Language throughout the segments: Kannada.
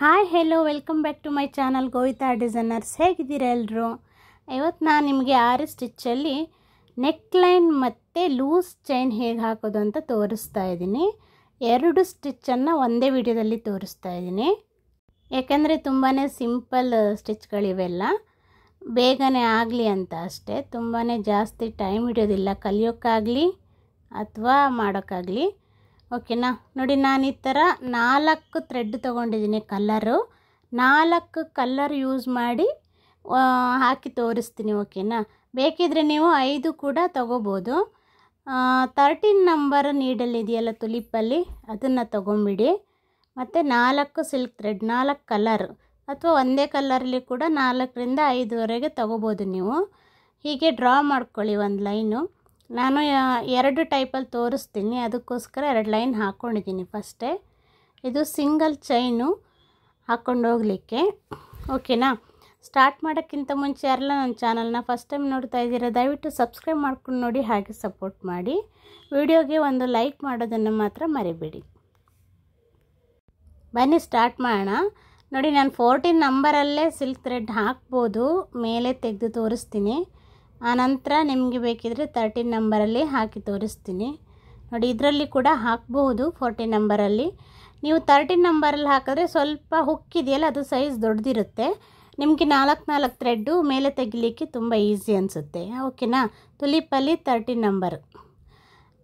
Hi hello welcome back to my channel Govitha designers. ಹೇಗಿದ್ದೀರಾ ಎಲ್ಲರೂ? ಇವತ್ತು ನಾನು ನಿಮಗೆ ಆರಿ ಸ್ಟಿಚ್ಚಲ್ಲಿ ನೆಕ್ಲೈನ್ ಮತ್ತು ಲೂಸ್ ಚೈನ್ ಹೇಗೆ ಹಾಕೋದು ಅಂತ ತೋರಿಸ್ತಾ ಇದ್ದೀನಿ. 2 ಸ್ಟಿಚ್ಚನ್ನು ಒಂದೇ ವಿಡಿಯೋದಲ್ಲಿ ತೋರಿಸ್ತಾ ಇದ್ದೀನಿ. ಯಾಕೆಂದರೆ ತುಂಬಾ ಸಿಂಪಲ್ ಸ್ಟಿಚ್ಗಳಿವೆಲ್ಲ, ಬೇಗನೆ ಆಗಲಿ ಅಂತ ಅಷ್ಟೇ. ತುಂಬಾ ಜಾಸ್ತಿ ಟೈಮ್ ಹಿಡಿಯೋದಿಲ್ಲ ಕಲಿಯೋಕ್ಕಾಗಲಿ ಅಥವಾ ಮಾಡೋಕ್ಕಾಗಲಿ. ಓಕೆನಾ? ನೋಡಿ, ನಾನು ಈ ಥರ 4 ಥ್ರೆಡ್ ತೊಗೊಂಡಿದ್ದೀನಿ. ಕಲ್ಲರು 4 ಕಲ್ಲರ್ ಯೂಸ್ ಮಾಡಿ ಹಾಕಿ ತೋರಿಸ್ತೀನಿ. ಓಕೆನಾ? ಬೇಕಿದ್ರೆ ನೀವು 5 ಕೂಡ ತೊಗೋಬೋದು. 13 ನಂಬರ್ ನೀಡಲ್ ಇದೆಯಲ್ಲ ತುಲಿಪಲ್ಲಿ, ಅದನ್ನು ತೊಗೊಂಬಿಡಿ. ಮತ್ತು 4 ಸಿಲ್ಕ್ ಥ್ರೆಡ್, 4 ಕಲರ್ ಅಥವಾ ಒಂದೇ ಕಲ್ಲರಲ್ಲಿ ಕೂಡ 4ರಿಂದ 5ವರೆಗೆ ತೊಗೋಬೋದು ನೀವು. ಹೀಗೆ ಡ್ರಾ ಮಾಡ್ಕೊಳ್ಳಿ ಒಂದು ಲೈನು. ನಾನು 2 ಟೈಪಲ್ಲಿ ತೋರಿಸ್ತೀನಿ, ಅದಕ್ಕೋಸ್ಕರ 2 ಲೈನ್ ಹಾಕ್ಕೊಂಡಿದ್ದೀನಿ ಫಸ್ಟೇ. ಇದು ಸಿಂಗಲ್ ಚೈನು ಹಾಕ್ಕೊಂಡು ಹೋಗಲಿಕ್ಕೆ. ಓಕೆನಾ? ಸ್ಟಾರ್ಟ್ ಮಾಡೋಕ್ಕಿಂತ ಮುಂಚೆ ಯಾರೆಲ್ಲ ನನ್ನ ಚಾನಲ್ನ ಫಸ್ಟ್ ಟೈಮ್ ನೋಡ್ತಾ ಇದ್ದೀರಾ, ದಯವಿಟ್ಟು ಸಬ್ಸ್ಕ್ರೈಬ್ ಮಾಡ್ಕೊಂಡು ನೋಡಿ, ಹಾಗೆ ಸಪೋರ್ಟ್ ಮಾಡಿ. ವಿಡಿಯೋಗೆ ಒಂದು ಲೈಕ್ ಮಾಡೋದನ್ನು ಮಾತ್ರ ಮರಿಬೇಡಿ. ಬನ್ನಿ ಸ್ಟಾರ್ಟ್ ಮಾಡೋಣ. ನೋಡಿ, ನಾನು 14 ನಂಬರಲ್ಲೇ ಸಿಲ್ಕ್ ಥ್ರೆಡ್ ಹಾಕ್ಬೋದು, ಮೇಲೆ ತೆಗೆದು ತೋರಿಸ್ತೀನಿ. ಆನಂತರ ನಿಮಗೆ ಬೇಕಿದ್ರೆ 13 ನಂಬರಲ್ಲಿ ಹಾಕಿ ತೋರಿಸ್ತೀನಿ. ನೋಡಿ, ಇದರಲ್ಲಿ ಕೂಡ ಹಾಕ್ಬೋದು 14 ನಂಬರಲ್ಲಿ. ನೀವು 13 ನಂಬರಲ್ಲಿ ಹಾಕಿದ್ರೆ ಸ್ವಲ್ಪ ಹುಕ್ಕಿದೆಯಲ್ಲ, ಅದು ಸೈಜ್ ದೊಡ್ಡದಿರುತ್ತೆ. ನಿಮಗೆ 4 ಥ್ರೆಡ್ಡು ಮೇಲೆ ತೆಗಿಲಿಕ್ಕೆ ತುಂಬ ಈಸಿ ಅನಿಸುತ್ತೆ. ಓಕೆನಾ? ತುಲಿಪಲ್ಲಿ 13 ನಂಬರ್.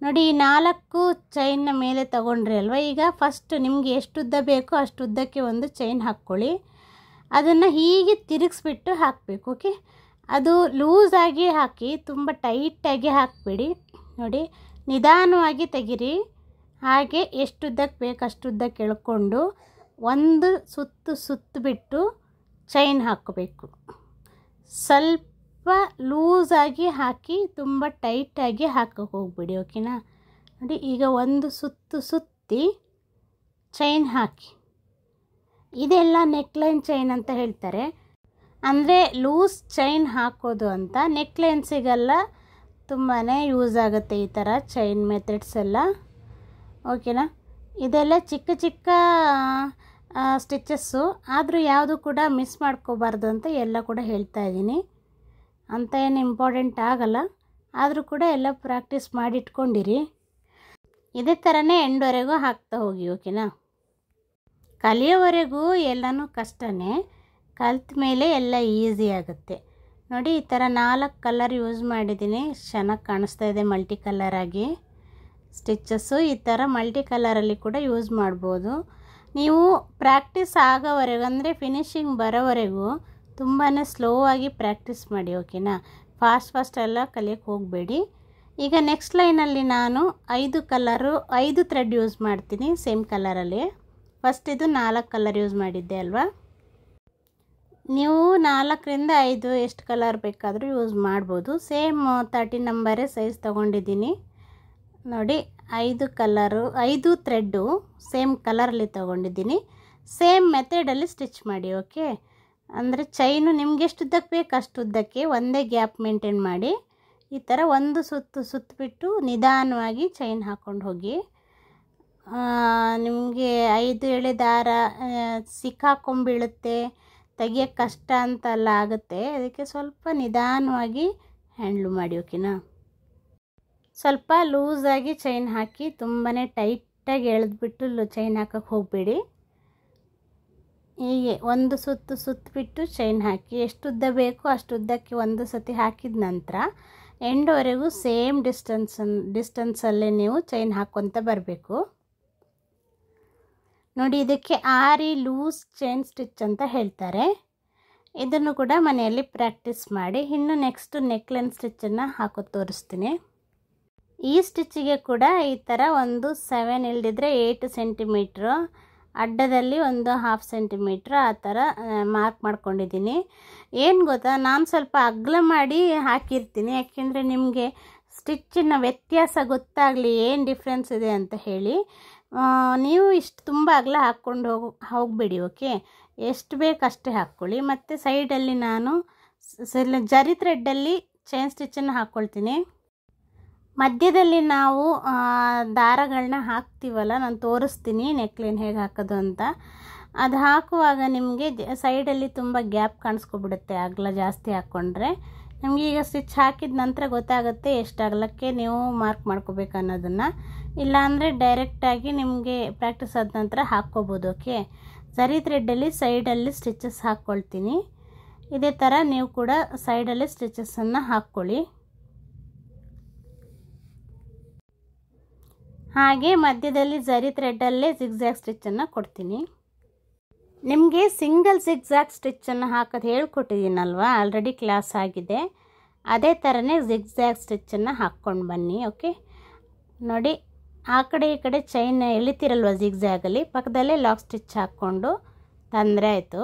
ನೋಡಿ, 4 ಚೈನ್ನ ಮೇಲೆ ತಗೊಂಡ್ರಿ ಅಲ್ವಾ. ಈಗ ಫಸ್ಟ್ ನಿಮಗೆ ಎಷ್ಟು ಉದ್ದ ಬೇಕೋ ಅಷ್ಟು ಉದ್ದಕ್ಕೆ ಒಂದು ಚೈನ್ ಹಾಕ್ಕೊಳ್ಳಿ. ಅದನ್ನು ಹೀಗೆ ತಿರುಗಿಸ್ಬಿಟ್ಟು ಹಾಕಬೇಕು. ಓಕೆ? ಅದು ಲೂಸಾಗಿ ಹಾಕಿ, ತುಂಬ ಟೈಟಾಗಿ ಹಾಕಬೇಡಿ. ನೋಡಿ, ನಿಧಾನವಾಗಿ ತೆಗಿರಿ. ಹಾಗೆ ಎಷ್ಟು ಉದ್ದಕ್ಕೆ ಬೇಕು ಅಷ್ಟು ಉದ್ದಕ್ಕೆ ಎಳ್ಕೊಂಡು ಒಂದು ಸುತ್ತಬಿಟ್ಟು ಚೈನ್ ಹಾಕಬೇಕು. ಸ್ವಲ್ಪ ಲೂಸಾಗಿ ಹಾಕಿ, ತುಂಬ ಟೈಟಾಗಿ ಹಾಕೋಕೆ ಹೋಗ್ಬಿಡಿ. ಓಕೆನಾ? ನೋಡಿ, ಈಗ ಒಂದು ಸುತ್ತಿ ಚೈನ್ ಹಾಕಿ. ಇದೆಲ್ಲ ನೆಕ್ಲೈನ್ ಚೈನ್ ಅಂತ ಹೇಳ್ತಾರೆ. ಅಂದರೆ ಲೂಸ್ ಚೈನ್ ಹಾಕೋದು ಅಂತ. ನೆಕ್ಲೈನ್ಸಿಗೆಲ್ಲ ತುಂಬಾ ಯೂಸ್ ಆಗುತ್ತೆ ಈ ಥರ ಚೈನ್ ಮೆಥಡ್ಸ್ ಎಲ್ಲ. ಓಕೆನಾ? ಇದೆಲ್ಲ ಚಿಕ್ಕ ಸ್ಟಿಚಸ್ಸು, ಆದರೂ ಯಾವುದು ಕೂಡ ಮಿಸ್ ಮಾಡ್ಕೋಬಾರ್ದು ಅಂತ ಎಲ್ಲ ಕೂಡ ಹೇಳ್ತಾ ಇದ್ದೀನಿ. ಅಂತ ಏನು ಇಂಪಾರ್ಟೆಂಟ್ ಆಗಲ್ಲ, ಆದರೂ ಕೂಡ ಎಲ್ಲ ಪ್ರಾಕ್ಟೀಸ್ ಮಾಡಿ ಇಟ್ಕೊಂಡಿರಿ. ಇದೇ ಥರನೇ ಎಂಡ್ವರೆಗೂ ಹಾಕ್ತಾ ಹೋಗಿ. ಓಕೆನಾ? ಕಲಿಯೋವರೆಗೂ ಎಲ್ಲನೂ ಕಷ್ಟನೇ, ಕಲ್ತ ಮೇಲೆ ಎಲ್ಲ ಈಸಿ ಆಗುತ್ತೆ. ನೋಡಿ, ಈ ಥರ 4 ಕಲರ್ ಯೂಸ್ ಮಾಡಿದ್ದೀನಿ. ಚೆನ್ನಾಗಿ ಕಾಣಿಸ್ತಾ ಇದೆ ಮಲ್ಟಿ ಕಲರ್ ಆಗಿ ಸ್ಟಿಚಸ್ಸು. ಈ ಥರ ಮಲ್ಟಿ ಕಲರಲ್ಲಿ ಕೂಡ ಯೂಸ್ ಮಾಡ್ಬೋದು. ನೀವು ಪ್ರಾಕ್ಟೀಸ್ ಆಗೋವರೆಗೂ, ಅಂದರೆ ಫಿನಿಶಿಂಗ್ ಬರೋವರೆಗೂ ತುಂಬಾ ಸ್ಲೋ ಆಗಿ ಪ್ರಾಕ್ಟೀಸ್ ಮಾಡಿ. ಓಕೆನಾ? ಫಾಸ್ಟ್ ಎಲ್ಲ ಕಲಿಯೋಕ್ಕೆ ಹೋಗಬೇಡಿ. ಈಗ ನೆಕ್ಸ್ಟ್ ಲೈನಲ್ಲಿ ನಾನು 5 ಥ್ರೆಡ್ ಯೂಸ್ ಮಾಡ್ತೀನಿ ಸೇಮ್ ಕಲರಲ್ಲಿ. ಫಸ್ಟ್ ಇದು 4 ಕಲರ್ ಯೂಸ್ ಮಾಡಿದ್ದೆ ಅಲ್ವಾ. ನೀವು 4ರಿಂದ 5 ಎಷ್ಟು ಕಲರ್ ಬೇಕಾದರೂ ಯೂಸ್ ಮಾಡ್ಬೋದು. ಸೇಮ್ 13 ನಂಬರೇ ಸೈಜ್ ತೊಗೊಂಡಿದ್ದೀನಿ. ನೋಡಿ, 5 ಥ್ರೆಡ್ಡು ಸೇಮ್ ಕಲರಲ್ಲಿ ತೊಗೊಂಡಿದ್ದೀನಿ. ಸೇಮ್ ಮೆಥಡಲ್ಲಿ ಸ್ಟಿಚ್ ಮಾಡಿ. ಓಕೆ? ಅಂದರೆ ಚೈನು ನಿಮ್ಗೆ ಎಷ್ಟು ಉದ್ದಕ್ಕೆ ಬೇಕು ಅಷ್ಟು ಉದ್ದಕ್ಕೆ ಒಂದೇ ಗ್ಯಾಪ್ ಮೇಂಟೈನ್ ಮಾಡಿ. ಈ ಥರ ಒಂದು ಸುತ್ತಬಿಟ್ಟು ನಿಧಾನವಾಗಿ ಚೈನ್ ಹಾಕ್ಕೊಂಡು ಹೋಗಿ. ನಿಮಗೆ 5 ಎಳೆ ದಾರ ಸಿಕ್ಕಾಕೊಂಬೀಳುತ್ತೆ, ತೆಗಿಯೋಕ್ಕೆ ಕಷ್ಟ ಅಂತೆಲ್ಲ ಆಗುತ್ತೆ. ಅದಕ್ಕೆ ಸ್ವಲ್ಪ ನಿಧಾನವಾಗಿ ಹ್ಯಾಂಡ್ಲು ಮಾಡಿ. ಓಕೆನಾ? ಸ್ವಲ್ಪ ಲೂಸಾಗಿ ಚೈನ್ ಹಾಕಿ, ತುಂಬಾ ಟೈಟಾಗಿ ಎಳೆದ್ಬಿಟ್ಟು ಚೈನ್ ಹಾಕೋಕ್ಕೆ ಹೋಗಬೇಡಿ. ಹೀಗೆ ಒಂದು ಸುತ್ತಬಿಟ್ಟು ಚೈನ್ ಹಾಕಿ. ಎಷ್ಟು ಉದ್ದ ಬೇಕೋ ಅಷ್ಟು ಉದ್ದಕ್ಕೆ ಒಂದು ಸತಿ ಹಾಕಿದ ನಂತರ ಎಂಡ್ವರೆಗೂ ಸೇಮ್ ಡಿಸ್ಟೆನ್ಸಲ್ಲೇ ನೀವು ಚೈನ್ ಹಾಕ್ಕೊತ ಬರಬೇಕು. ನೋಡಿ, ಇದಕ್ಕೆ ಆರಿ ಲೂಸ್ ಚೈನ್ ಸ್ಟಿಚ್ ಅಂತ ಹೇಳ್ತಾರೆ. ಇದನ್ನು ಕೂಡ ಮನೆಯಲ್ಲಿ ಪ್ರಾಕ್ಟೀಸ್ ಮಾಡಿ. ಇನ್ನು ನೆಕ್ಸ್ಟ್ ನೆಕ್ಲೈನ್ ಸ್ಟಿಚ್ಚನ್ನು ಹಾಕೋ ತೋರಿಸ್ತೀನಿ. ಈ ಸ್ಟಿಚ್ಚಿಗೆ ಕೂಡ ಈ ಥರ ಒಂದು 7 ಇಲ್ಲದಿದ್ದರೆ 8 ಸೆಂಟಿಮೀಟ್ರು, ಅಡ್ಡದಲ್ಲಿ ಒಂದು 1/2 ಸೆಂಟಿಮೀಟ್ರ್ ಆ ಥರ ಮಾರ್ಕ್ ಮಾಡ್ಕೊಂಡಿದ್ದೀನಿ. ಏನು ಗೊತ್ತಾ, ನಾನು ಸ್ವಲ್ಪ ಅಗಲ ಮಾಡಿ ಹಾಕಿರ್ತೀನಿ, ಯಾಕೆಂದರೆ ನಿಮಗೆ ಸ್ಟಿಚ್ಚಿನ ವ್ಯತ್ಯಾಸ ಗೊತ್ತಾಗಲಿ, ಏನು ಡಿಫ್ರೆನ್ಸ್ ಇದೆ ಅಂತ ಹೇಳಿ. ನೀವು ಇಷ್ಟು ತುಂಬ ಅಗಲ ಹಾಕ್ಕೊಂಡು ಹೋಗಬೇಡಿ. ಓಕೆ? ಎಷ್ಟು ಬೇಕು ಅಷ್ಟೇ ಹಾಕ್ಕೊಳ್ಳಿ. ಮತ್ತು ಸೈಡಲ್ಲಿ ನಾನು ಜರಿ ಥ್ರೆಡ್ಡಲ್ಲಿ ಚೈನ್ ಸ್ಟಿಚ್ಚನ್ನು ಹಾಕ್ಕೊಳ್ತೀನಿ. ಮಧ್ಯದಲ್ಲಿ ನಾವು ದಾರಗಳನ್ನ ಹಾಕ್ತೀವಲ್ಲ, ನಾನು ತೋರಿಸ್ತೀನಿ ನೆಕ್ಲೈನ್ ಹೇಗೆ ಹಾಕೋದು ಅಂತ. ಅದು ಹಾಕುವಾಗ ನಿಮಗೆ ಸೈಡಲ್ಲಿ ತುಂಬ ಗ್ಯಾಪ್ ಕಾಣಿಸ್ಕೊಬಿಡುತ್ತೆ ಅಗಲ ಜಾಸ್ತಿ ಹಾಕ್ಕೊಂಡ್ರೆ. ನಮಗೆ ಈಗ ಸ್ಟಿಚ್ ಹಾಕಿದ ನಂತರ ಗೊತ್ತಾಗುತ್ತೆ ಎಷ್ಟು ಅಗಲಕ್ಕೆ ನೀವು ಮಾರ್ಕ್ ಮಾಡ್ಕೋಬೇಕು ಅನ್ನೋದನ್ನು. ಇಲ್ಲಾಂದರೆ ಡೈರೆಕ್ಟಾಗಿ ನಿಮಗೆ ಪ್ರಾಕ್ಟೀಸ್ ಆದ ನಂತರ ಹಾಕ್ಕೋಬೋದು. ಓಕೆ, ಝರಿ ಥ್ರೆಡ್ಡಲ್ಲಿ ಸೈಡಲ್ಲಿ ಸ್ಟಿಚಸ್ ಹಾಕ್ಕೊಳ್ತೀನಿ. ಇದೇ ಥರ ನೀವು ಕೂಡ ಸೈಡಲ್ಲಿ ಸ್ಟಿಚಸನ್ನು ಹಾಕ್ಕೊಳ್ಳಿ. ಹಾಗೆ ಮಧ್ಯದಲ್ಲಿ ಝರಿ ಥ್ರೆಡ್ಡಲ್ಲೇ ಜಿಗ್ಜ್ಯಾಗ್ ಸ್ಟಿಚ್ಚನ್ನು ಕೊಡ್ತೀನಿ. ನಿಮಗೆ ಸಿಂಗಲ್ ಜಿಗ್ಜ್ಯಾಗ್ ಸ್ಟಿಚ್ಚನ್ನು ಹಾಕೋದು ಹೇಳ್ಕೊಟ್ಟಿದ್ದೀನಲ್ವ, ಆಲ್ರೆಡಿ ಕ್ಲಾಸ್ ಆಗಿದೆ. ಅದೇ ಥರನೇ ಜಿಗ್ಜ್ಯಾಗ್ ಸ್ಟಿಚ್ಚನ್ನು ಹಾಕ್ಕೊಂಡು ಬನ್ನಿ. ಓಕೆ, ನೋಡಿ ಆ ಕಡೆ ಈ ಕಡೆ ಚೈನ್ ಎಳಿತಿರಲ್ವ ಜಿಗ್ಜ್ಯಾಗಲ್ಲಿ, ಪಕ್ಕದಲ್ಲೇ ಲಾಕ್ ಸ್ಟಿಚ್ ಹಾಕ್ಕೊಂಡು ತಂದರೆ ಆಯಿತು.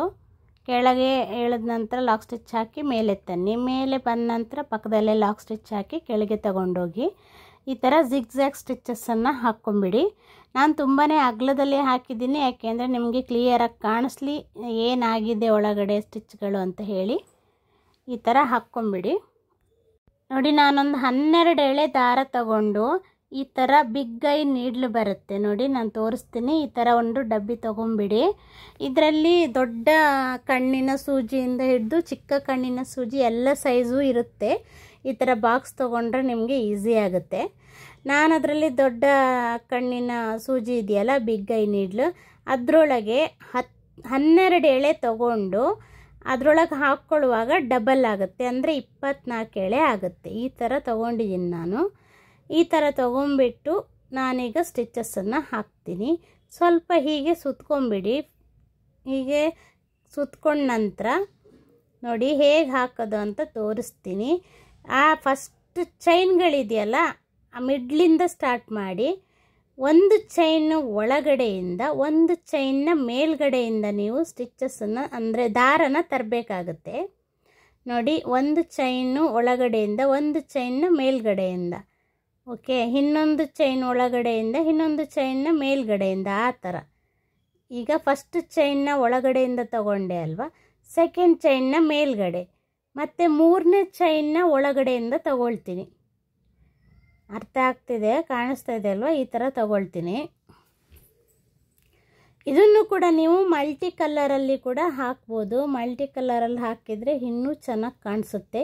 ಕೆಳಗೆ ಎಳೆದ ನಂತರ ಲಾಕ್ ಸ್ಟಿಚ್ ಹಾಕಿ ಮೇಲೆ ತನ್ನಿ, ಮೇಲೆ ಬಂದ ನಂತರ ಪಕ್ಕದಲ್ಲೇ ಲಾಕ್ ಸ್ಟಿಚ್ ಹಾಕಿ ಕೆಳಗೆ ತಗೊಂಡೋಗಿ ಈ ಥರ ಜಿಗ್ಜ್ಯಾಗ್ ಸ್ಟಿಚ್ಚಸನ್ನು ಹಾಕ್ಕೊಂಬಿಡಿ. ನಾನು ತುಂಬಾ ಅಗಲದಲ್ಲಿ ಹಾಕಿದ್ದೀನಿ, ಯಾಕೆಂದರೆ ನಿಮಗೆ ಕ್ಲಿಯರಾಗಿ ಕಾಣಿಸ್ಲಿ ಏನಾಗಿದೆ ಒಳಗಡೆ ಸ್ಟಿಚ್ಗಳು ಅಂತ ಹೇಳಿ. ಈ ಥರ ಹಾಕ್ಕೊಂಬಿಡಿ. ನೋಡಿ, ನಾನೊಂದು 12 ಎಳೆ ದಾರ ತಗೊಂಡು ಈ ಥರ ಬಿಗ್ ಐ ನೀಡ್ಲು ಬರುತ್ತೆ ನೋಡಿ, ನಾನು ತೋರಿಸ್ತೀನಿ. ಈ ಥರ ಒಂದು ಡಬ್ಬಿ ತೊಗೊಂಬಿಡಿ. ಇದರಲ್ಲಿ ದೊಡ್ಡ ಕಣ್ಣಿನ ಸೂಜಿಯಿಂದ ಹಿಡಿದು ಚಿಕ್ಕ ಕಣ್ಣಿನ ಸೂಜಿ ಎಲ್ಲ ಸೈಜು ಇರುತ್ತೆ. ಈ ಥರ ಬಾಕ್ಸ್ ತೊಗೊಂಡ್ರೆ ನಿಮಗೆ ಈಸಿ ಆಗುತ್ತೆ. ನಾನು ಅದರಲ್ಲಿ ದೊಡ್ಡ ಕಣ್ಣಿನ ಸೂಜಿ ಇದೆಯಲ್ಲ, ಬಿಗ್ ಐ ನೀಡ್ಲು, ಅದರೊಳಗೆ 12 ಎಳೆ ತಗೊಂಡು ಅದರೊಳಗೆ ಹಾಕ್ಕೊಳ್ಳುವಾಗ ಡಬಲ್ ಆಗುತ್ತೆ, ಅಂದರೆ 24 ಎಳೆ ಆಗುತ್ತೆ. ಈ ಥರ ತೊಗೊಂಡಿದ್ದೀನಿ ನಾನು. ಈ ಥರ ತೊಗೊಂಬಿಟ್ಟು ನಾನೀಗ ಸ್ಟಿಚಸನ್ನು ಹಾಕ್ತೀನಿ. ಸ್ವಲ್ಪ ಹೀಗೆ ಸುತ್ಕೊಂಬಿಡಿ. ಹೀಗೆ ಸುತ್ಕೊಂಡ ನಂತರ ನೋಡಿ ಹೇಗೆ ಹಾಕೋದು ಅಂತ ತೋರಿಸ್ತೀನಿ. ಆ ಫಸ್ಟ್ ಚೈನ್ಗಳಿದೆಯಲ್ಲ, ಆ ಮಿಡ್ಲಿಂದ ಸ್ಟಾರ್ಟ್ ಮಾಡಿ, ಒಂದು ಚೈನು ಒಳಗಡೆಯಿಂದ ಒಂದು ಚೈನ್ನ ಮೇಲ್ಗಡೆಯಿಂದ ನೀವು ಸ್ಟಿಚಸನ್ನು ಅಂದರೆ ದಾರನ ತರಬೇಕಾಗುತ್ತೆ. ನೋಡಿ, ಒಂದು ಚೈನು ಒಳಗಡೆಯಿಂದ ಒಂದು ಚೈನ್ನ ಮೇಲ್ಗಡೆಯಿಂದ, ಓಕೆ, ಇನ್ನೊಂದು ಚೈನ್ ಒಳಗಡೆಯಿಂದ ಇನ್ನೊಂದು ಚೈನ್ನ ಮೇಲ್ಗಡೆಯಿಂದ, ಆ ಥರ. ಈಗ ಫಸ್ಟ್ ಚೈನ್ನ ಒಳಗಡೆಯಿಂದ ತಗೊಂಡೆ ಅಲ್ವಾ, ಸೆಕೆಂಡ್ ಚೈನ್ನ ಮೇಲ್ಗಡೆ, ಮತ್ತು 3ನೇ ಚೈನ್ನ ಒಳಗಡೆಯಿಂದ ತಗೊಳ್ತೀನಿ. ಅರ್ಥ ಆಗ್ತಿದೆ, ಕಾಣಿಸ್ತಾ ಇದೆ ಅಲ್ವಾ? ಈ ಥರ ತಗೊಳ್ತೀನಿ. ಇದನ್ನು ಕೂಡ ನೀವು ಮಲ್ಟಿ ಕಲರಲ್ಲಿ ಕೂಡ ಹಾಕ್ಬೋದು. ಮಲ್ಟಿ ಕಲರಲ್ಲಿ ಹಾಕಿದರೆ ಇನ್ನೂ ಚೆನ್ನಾಗಿ ಕಾಣಿಸುತ್ತೆ.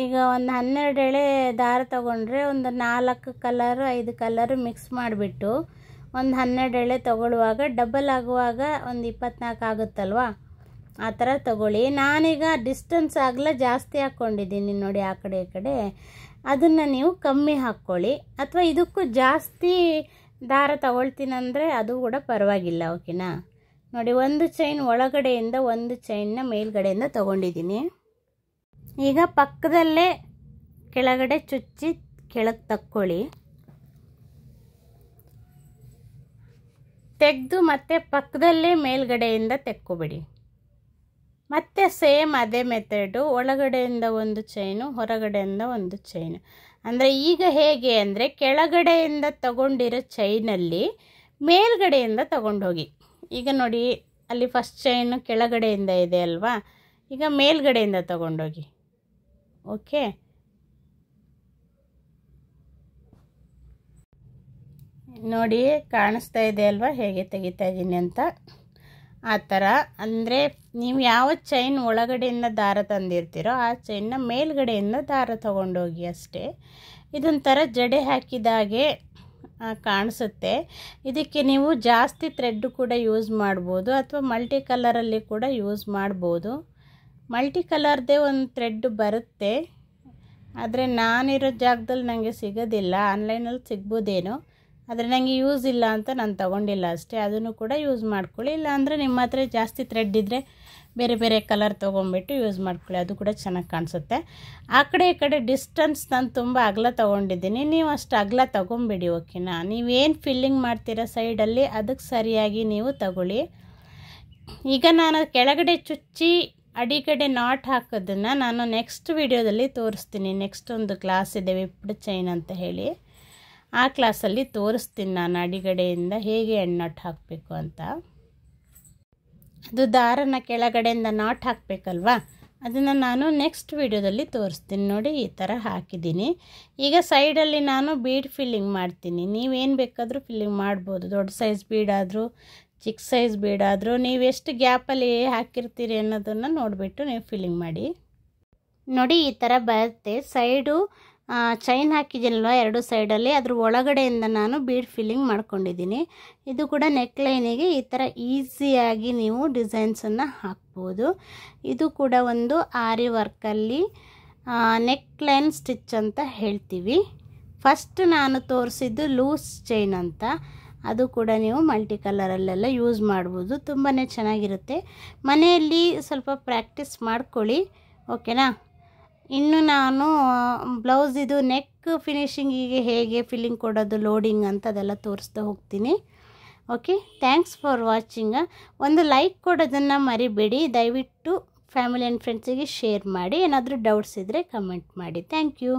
ಈಗ ಒಂದು 12 ಎಳೆ ದಾರ ತಗೊಂಡ್ರೆ ಒಂದು 4 ಕಲರ್ 5 ಕಲರ್ ಮಿಕ್ಸ್ ಮಾಡಿಬಿಟ್ಟು ಒಂದು 12 ಎಳೆ ತಗೊಳ್ಳುವಾಗ ಡಬಲ್ ಆಗುವಾಗ ಒಂದು 24 ಆಗುತ್ತಲ್ವ, ಆ ಥರ ತಗೊಳ್ಳಿ. ನಾನೀಗ ಡಿಸ್ಟೆನ್ಸ್ ಆಗಲ ಜಾಸ್ತಿ ಹಾಕ್ಕೊಂಡಿದ್ದೀನಿ ನೋಡಿ, ಆ ಕಡೆ ಈ ಕಡೆ, ಅದನ್ನು ನೀವು ಕಮ್ಮಿ ಹಾಕ್ಕೊಳ್ಳಿ. ಅಥವಾ ಇದಕ್ಕೂ ಜಾಸ್ತಿ ದಾರ ತಗೊಳ್ತೀನಂದರೆ ಅದು ಕೂಡ ಪರವಾಗಿಲ್ಲ. ಓಕೆನಾ? ನೋಡಿ, ಒಂದು ಚೈನ್ ಒಳಗಡೆಯಿಂದ ಒಂದು ಚೈನ್ನ ಮೇಲ್ಗಡೆಯಿಂದ ತಗೊಂಡಿದ್ದೀನಿ. ಈಗ ಪಕ್ಕದಲ್ಲೇ ಕೆಳಗಡೆ ಚುಚ್ಚಿ ಕೆಳಗೆ ತಕ್ಕೊಳ್ಳಿ. ತೆಗೆದು ಮತ್ತೆ ಪಕ್ಕದಲ್ಲೇ ಮೇಲ್ಗಡೆಯಿಂದ ತೆಕ್ಕೊಬಿಡಿ. ಮತ್ತೆ ಸೇಮ್ ಅದೇ ಮೆಥಡು, ಒಳಗಡೆಯಿಂದ ಒಂದು ಚೈನು ಹೊರಗಡೆಯಿಂದ ಒಂದು ಚೈನು. ಅಂದರೆ ಈಗ ಹೇಗೆ ಅಂದರೆ ಕೆಳಗಡೆಯಿಂದ ತಗೊಂಡಿರೋ ಚೈನಲ್ಲಿ ಮೇಲ್ಗಡೆಯಿಂದ ತಗೊಂಡೋಗಿ. ಈಗ ನೋಡಿ, ಅಲ್ಲಿ ಫಸ್ಟ್ ಚೈನು ಕೆಳಗಡೆಯಿಂದ ಇದೆ ಅಲ್ವಾ, ಈಗ ಮೇಲ್ಗಡೆಯಿಂದ ತಗೊಂಡೋಗಿ. ಓಕೆ, ನೋಡಿ ಕಾಣಿಸ್ತಾ ಇದೆ ಅಲ್ವಾ ಹೇಗೆ ತೆಗಿತಾ ಇದ್ದೀನಿ ಅಂತ. ಆ ಥರ ಅಂದರೆ ನೀವು ಯಾವ ಚೈನ್ ಒಳಗಡೆಯಿಂದ ದಾರ ತಂದಿರ್ತೀರೋ ಆ ಚೈನ್ನ ಮೇಲ್ಗಡೆಯಿಂದ ದಾರ ತಗೊಂಡೋಗಿ ಅಷ್ಟೇ. ಇದೊಂಥರ ಜಡೆ ಹಾಕಿದಾಗೆ ಕಾಣಿಸುತ್ತೆ. ಇದಕ್ಕೆ ನೀವು ಜಾಸ್ತಿ ಥ್ರೆಡ್ ಕೂಡ ಯೂಸ್ ಮಾಡ್ಬೋದು, ಅಥವಾ ಮಲ್ಟಿ ಕಲರಲ್ಲಿ ಕೂಡ ಯೂಸ್ ಮಾಡ್ಬೋದು. ಮಲ್ಟಿ ಕಲರ್ದೇ ಒಂದು ಥ್ರೆಡ್ ಬರುತ್ತೆ, ಆದರೆ ನಾನಿರೋ ಜಾಗದಲ್ಲಿ ನನಗೆ ಸಿಗೋದಿಲ್ಲ. ಆನ್ಲೈನಲ್ಲಿ ಸಿಗ್ಬೋದೇನೋ, ಆದರೆ ನನಗೆ ಯೂಸ್ ಇಲ್ಲ ಅಂತ ನಾನು ತೊಗೊಂಡಿಲ್ಲ ಅಷ್ಟೇ. ಅದನ್ನು ಕೂಡ ಯೂಸ್ ಮಾಡ್ಕೊಳ್ಳಿ. ಇಲ್ಲಾಂದರೆ ನಿಮ್ಮ ಹತ್ರ ಜಾಸ್ತಿ ಥ್ರೆಡ್ ಇದ್ದರೆ ಬೇರೆ ಬೇರೆ ಕಲರ್ ತೊಗೊಂಬಿಟ್ಟು ಯೂಸ್ ಮಾಡ್ಕೊಳ್ಳಿ, ಅದು ಕೂಡ ಚೆನ್ನಾಗಿ ಕಾಣಿಸುತ್ತೆ. ಆ ಕಡೆ ಈ ಕಡೆ ಡಿಸ್ಟೆನ್ಸ್ ನಾನು ತುಂಬ ಅಗಲ ತೊಗೊಂಡಿದ್ದೀನಿ, ನೀವು ಅಷ್ಟು ಅಗಲ ತೊಗೊಂಬಿಡಿ. ಓಕೆನಾ? ನೀವೇನು ಫಿಲ್ಲಿಂಗ್ ಮಾಡ್ತೀರಾ ಸೈಡಲ್ಲಿ ಅದಕ್ಕೆ ಸರಿಯಾಗಿ ನೀವು ತಗೊಳ್ಳಿ. ಈಗ ನಾನು ಕೆಳಗಡೆ ಚುಚ್ಚಿ ಅಡಿಗಡೆ ನಾಟ್ ಹಾಕೋದನ್ನು ನಾನು ನೆಕ್ಸ್ಟ್ ವಿಡಿಯೋದಲ್ಲಿ ತೋರಿಸ್ತೀನಿ. ನೆಕ್ಸ್ಟ್ ಒಂದು ಕ್ಲಾಸ್ ಇದೆ ವಿಪ್ಡ್ ಚೈನ್ ಅಂತ ಹೇಳಿ, ಆ ಕ್ಲಾಸಲ್ಲಿ ತೋರಿಸ್ತೀನಿ ನಾನು ಅಡಿಗಡೆಯಿಂದ ಹೇಗೆ ಎಣ್ಣಾಟ್ ಹಾಕಬೇಕು ಅಂತ. ಅದು ದಾರನ ಕೆಳಗಡೆಯಿಂದ ನಾಟ್ ಹಾಕಬೇಕಲ್ವಾ, ಅದನ್ನು ನಾನು ನೆಕ್ಸ್ಟ್ ವಿಡಿಯೋದಲ್ಲಿ ತೋರಿಸ್ತೀನಿ. ನೋಡಿ, ಈ ಥರ ಹಾಕಿದ್ದೀನಿ. ಈಗ ಸೈಡಲ್ಲಿ ನಾನು ಬೀಡ್ ಫಿಲ್ಲಿಂಗ್ ಮಾಡ್ತೀನಿ. ನೀವೇನು ಬೇಕಾದರೂ ಫಿಲ್ಲಿಂಗ್ ಮಾಡ್ಬೋದು, ದೊಡ್ಡ ಸೈಜ್ ಬೀಡ್ ಆದರೂ ಚಿಕ್ಕ ಸೈಜ್ ಬೇಡ ಆದರೂ ನೀವು ಎಷ್ಟು ಗ್ಯಾಪಲ್ಲಿ ಹಾಕಿರ್ತೀರಿ ಅನ್ನೋದನ್ನು ನೋಡಿಬಿಟ್ಟು ನೀವು ಫಿಲ್ಲಿಂಗ್ ಮಾಡಿ. ನೋಡಿ ಈ ಥರ ಬರುತ್ತೆ. ಸೈಡು ಚೈನ್ ಹಾಕಿದ್ದೀನಲ್ವ ಎರಡು ಸೈಡಲ್ಲಿ, ಅದ್ರ ಒಳಗಡೆಯಿಂದ ನಾನು ಬೀಡ್ ಫಿಲ್ಲಿಂಗ್ ಮಾಡ್ಕೊಂಡಿದ್ದೀನಿ. ಇದು ಕೂಡ ನೆಕ್ಲೈನಿಗೆ ಈ ಥರ ಈಸಿಯಾಗಿ ನೀವು ಡಿಸೈನ್ಸನ್ನು ಹಾಕ್ಬೋದು. ಇದು ಕೂಡ ಒಂದು ಆರಿ ವರ್ಕಲ್ಲಿ ನೆಕ್ಲೈನ್ ಸ್ಟಿಚ್ ಅಂತ ಹೇಳ್ತೀವಿ. ಫಸ್ಟ್ ನಾನು ತೋರಿಸಿದ್ದು ಲೂಸ್ ಚೈನ್ ಅಂತ, ಅದು ಕೂಡ ನೀವು ಮಲ್ಟಿ ಕಲರಲ್ಲೆಲ್ಲ ಯೂಸ್ ಮಾಡ್ಬೋದು. ತುಂಬಾ ಚೆನ್ನಾಗಿರುತ್ತೆ. ಮನೆಯಲ್ಲಿ ಸ್ವಲ್ಪ ಪ್ರಾಕ್ಟೀಸ್ ಮಾಡ್ಕೊಳ್ಳಿ, ಓಕೆನಾ. ಇನ್ನು ನಾನು ಬ್ಲೌಸ್ ಇದು ನೆಕ್ ಫಿನಿಶಿಂಗಿಗೆ ಹೇಗೆ ಫಿಲ್ಲಿಂಗ್ ಕೊಡೋದು, ಲೋಡಿಂಗ್ ಅಂತ ಅದೆಲ್ಲ ತೋರಿಸ್ತಾ ಹೋಗ್ತೀನಿ. Okay, thanks for watching. ಒಂದು ಲೈಕ್ ಕೊಡೋದನ್ನು ಮರಿಬೇಡಿ. ದಯವಿಟ್ಟು ಫ್ಯಾಮಿಲಿ ಆ್ಯಂಡ್ ಫ್ರೆಂಡ್ಸಿಗೆ ಶೇರ್ ಮಾಡಿ. ಏನಾದರೂ ಡೌಟ್ಸ್ ಇದ್ದರೆ ಕಮೆಂಟ್ ಮಾಡಿ. Thank you.